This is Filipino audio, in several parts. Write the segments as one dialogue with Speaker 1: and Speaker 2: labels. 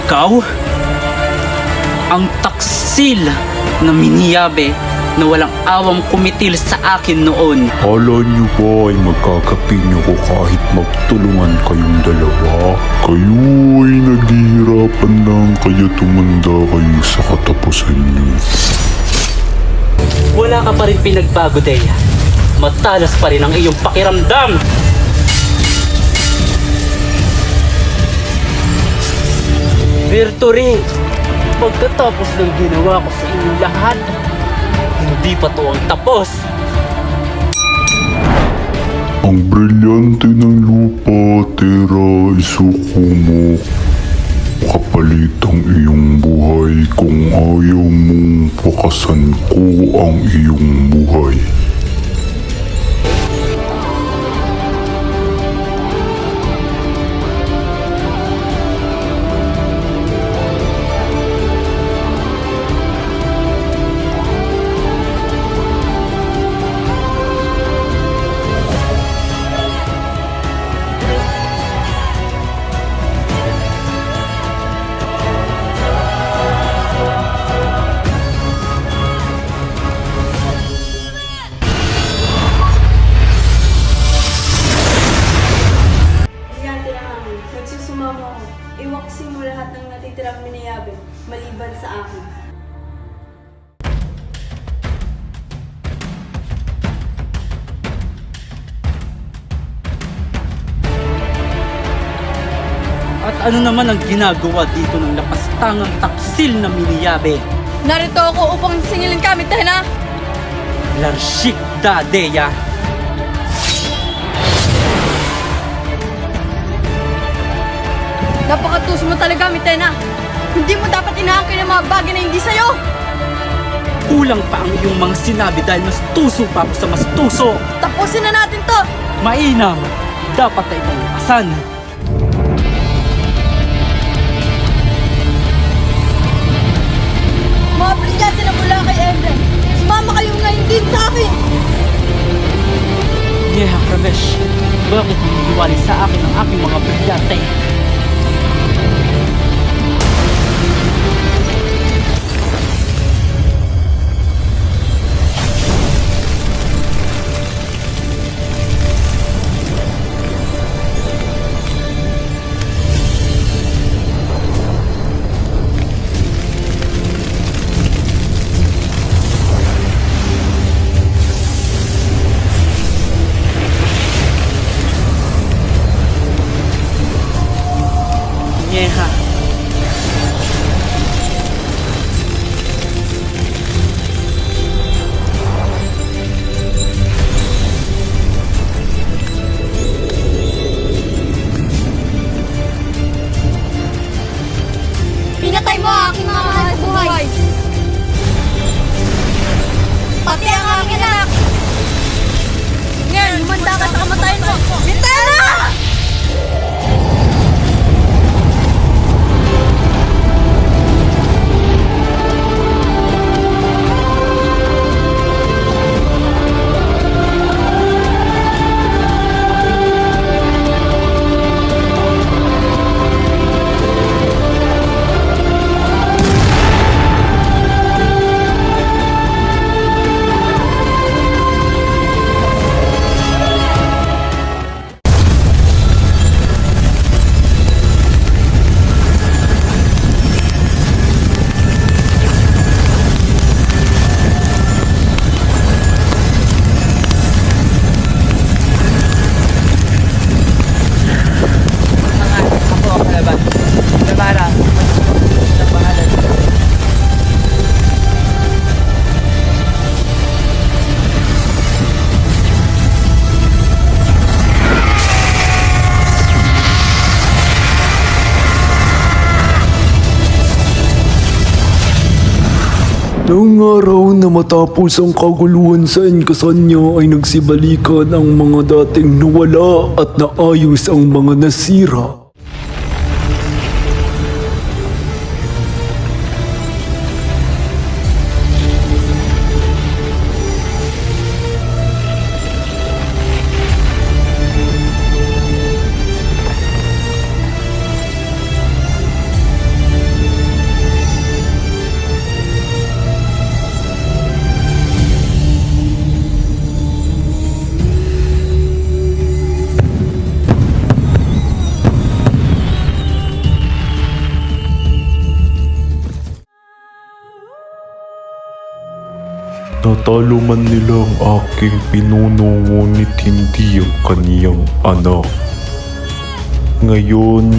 Speaker 1: Ikaw? Ang taksil na miniyabe na walang awang kumitil sa akin noon.
Speaker 2: Akala niyo ba ay magkakapinyo ko kahit magtulungan kayong dalawa? Kayo ay naghihirapan lang kaya tumanda kayo sa katapusan niyo.
Speaker 1: Wala ka pa rin pinagbago, Deya. Matalas pa rin ang iyong pakiramdam. Virturing, pagkatapos ng ginawa ko sa inyong lahat, hindi pa to ang tapos.
Speaker 2: Ang brilyante ng lupa, Tera, isuko mo. Kapalit ang iyong buhay kung ayaw mong pakasan ko ang iyong buhay.
Speaker 3: Nagsusumamo ako. Iwaksin mo lahat ng natitirang miniyabe, maliban sa akin.
Speaker 1: At ano naman ang ginagawa dito ng lapastangang taksil na miniyabe?
Speaker 3: Narito ako upang singilin kami, Tena!
Speaker 1: Larshik da, Deya.
Speaker 3: Napakatus mo talaga, Mitena! Hindi mo dapat inaangkin ang mga bagay na hindi sa'yo!
Speaker 1: Kulang pa ang iyong mga sinabi dahil mas tuso pa ako sa mas tuso.
Speaker 3: Tapusin na natin to!
Speaker 1: Mainam, dapat ay malakasan.
Speaker 3: Mga brilyante na mula kay Endre, sumama kayo ngayon din sa akin!
Speaker 1: Neha Pravesh, bakit hinihiwalay sa akin ang aking mga brilyante? Neha,
Speaker 3: Pinatay mo ang aking mga mahal sa buhay! Pati ang aking anak! Ngayon, humanda ka sa kamatayan mo! Mitena!
Speaker 2: Noong araw na matapos ang kaguluhan sa Enkasanya ay nagsibalikan ang mga dating nawala at naayos ang mga nasira. Natalo man nila ang aking pinuno ngunit hindi ang kaniyang anak. Ngayon,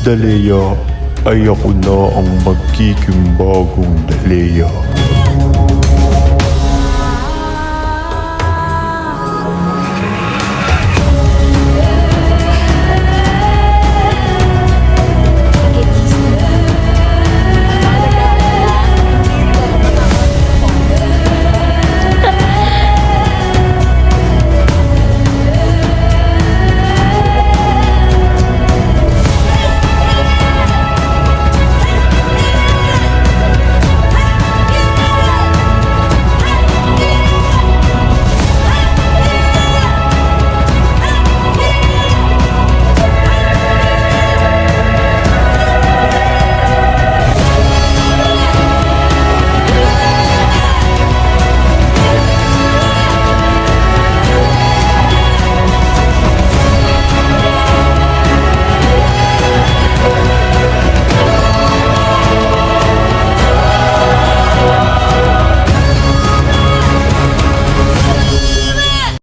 Speaker 2: Dalea, ay ako na ang magiging bagong Dalea.